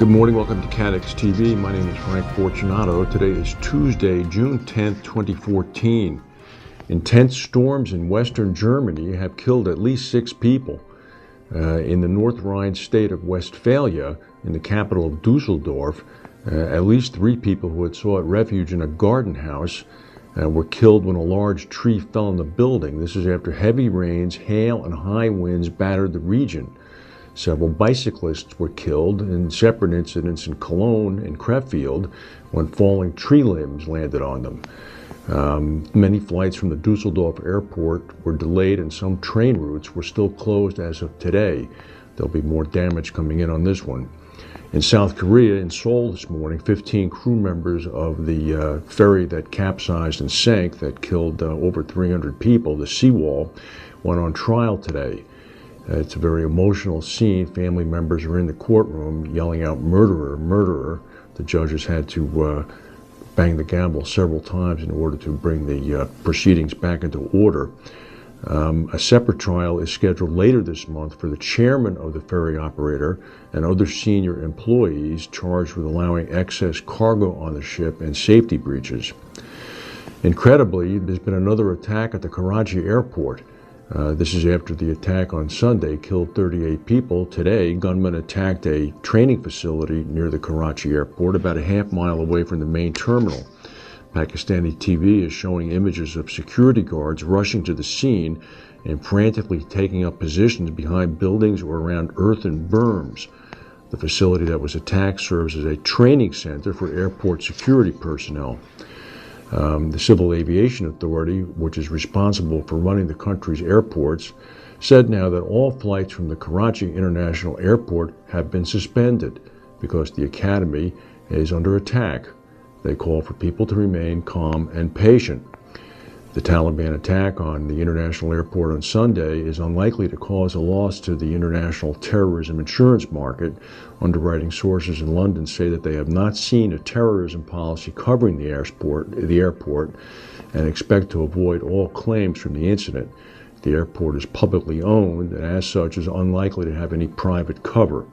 Good morning, welcome to CATEX TV. My name is Frank Fortunato. Today is Tuesday, June 10th, 2014. Intense storms in western Germany have killed at least 6 people. In the North Rhine state of Westphalia, in the capital of Dusseldorf, at least 3 people who had sought refuge in a garden house were killed when a large tree fell on the building. This is after heavy rains, hail, and high winds battered the region. Several bicyclists were killed in separate incidents in Cologne and Krefeld when falling tree limbs landed on them. Many flights from the Dusseldorf airport were delayed and some train routes were still closed as of today. There'll be more damage coming in on this one. In South Korea, in Seoul this morning, 15 crew members of the ferry that capsized and sank that killed over 300 people, the Seawall, went on trial today. It's a very emotional scene. Family members are in the courtroom yelling out, "Murderer, murderer." The judges had to bang the gavel several times in order to bring the proceedings back into order. A separate trial is scheduled later this month for the chairman of the ferry operator and other senior employees charged with allowing excess cargo on the ship and safety breaches. Incredibly, there's been another attack at the Karachi airport. This is after the attack on Sunday killed 38 people. Today, gunmen attacked a training facility near the Karachi airport, about a half-mile away from the main terminal. Pakistani TV is showing images of security guards rushing to the scene and frantically taking up positions behind buildings or around earthen berms. The facility that was attacked serves as a training center for airport security personnel. The Civil Aviation Authority, which is responsible for running the country's airports, said now that all flights from the Karachi International Airport have been suspended because the academy is under attack. They call for people to remain calm and patient. The Taliban attack on the international airport on Sunday is unlikely to cause a loss to the international terrorism insurance market. Underwriting sources in London say that they have not seen a terrorism policy covering the airport and expect to avoid all claims from the incident. The airport is publicly owned and as such is unlikely to have any private cover.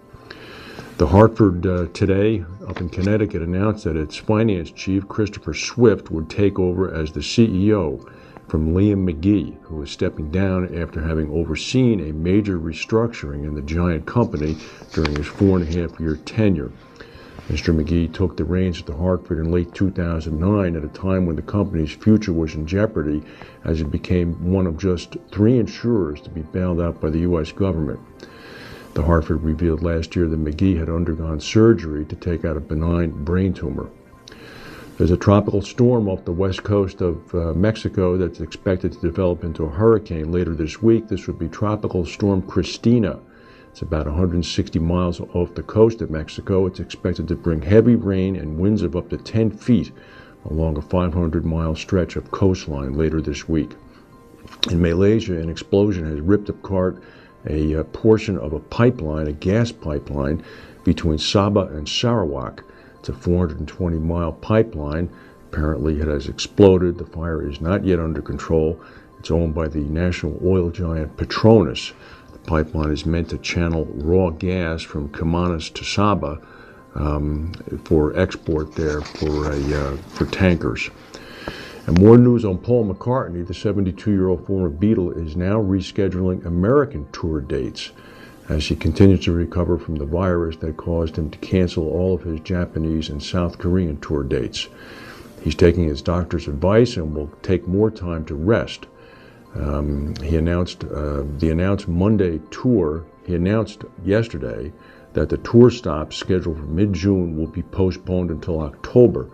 The Hartford today up in Connecticut announced that its finance chief, Christopher Swift, would take over as the CEO from Liam McGee, who is stepping down after having overseen a major restructuring in the giant company during his 4.5-year tenure. Mr. McGee took the reins at the Hartford in late 2009 at a time when the company's future was in jeopardy as it became one of just 3 insurers to be bailed out by the U.S. government. The Hartford revealed last year that McGee had undergone surgery to take out a benign brain tumor. There's a tropical storm off the west coast of Mexico that's expected to develop into a hurricane later this week. This would be Tropical Storm Cristina. It's about 160 miles off the coast of Mexico. It's expected to bring heavy rain and winds of up to 10 feet along a 500-mile stretch of coastline later this week. In Malaysia, an explosion has ripped apart a portion of a pipeline, a gas pipeline, between Sabah and Sarawak. It's a 420-mile pipeline. Apparently it has exploded. The fire is not yet under control. It's owned by the national oil giant Petronas. The pipeline is meant to channel raw gas from Camarines to Sabah for export there for tankers. And more news on Paul McCartney. The 72-year-old former Beatle is now rescheduling American tour dates as he continues to recover from the virus that caused him to cancel all of his Japanese and South Korean tour dates. He's taking his doctor's advice and will take more time to rest. He announced Monday tour. He announced yesterday that the tour stops scheduled for mid-June will be postponed until October.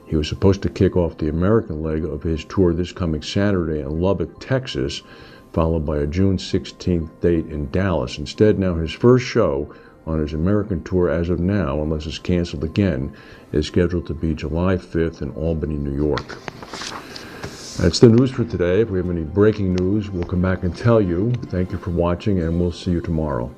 He was supposed to kick off the American leg of his tour this coming Saturday in Lubbock, Texas, followed by a June 16th date in Dallas. Instead, now his first show on his American tour as of now, unless it's canceled again, is scheduled to be July 5th in Albany, New York. That's the news for today. If we have any breaking news, we'll come back and tell you. Thank you for watching, and we'll see you tomorrow.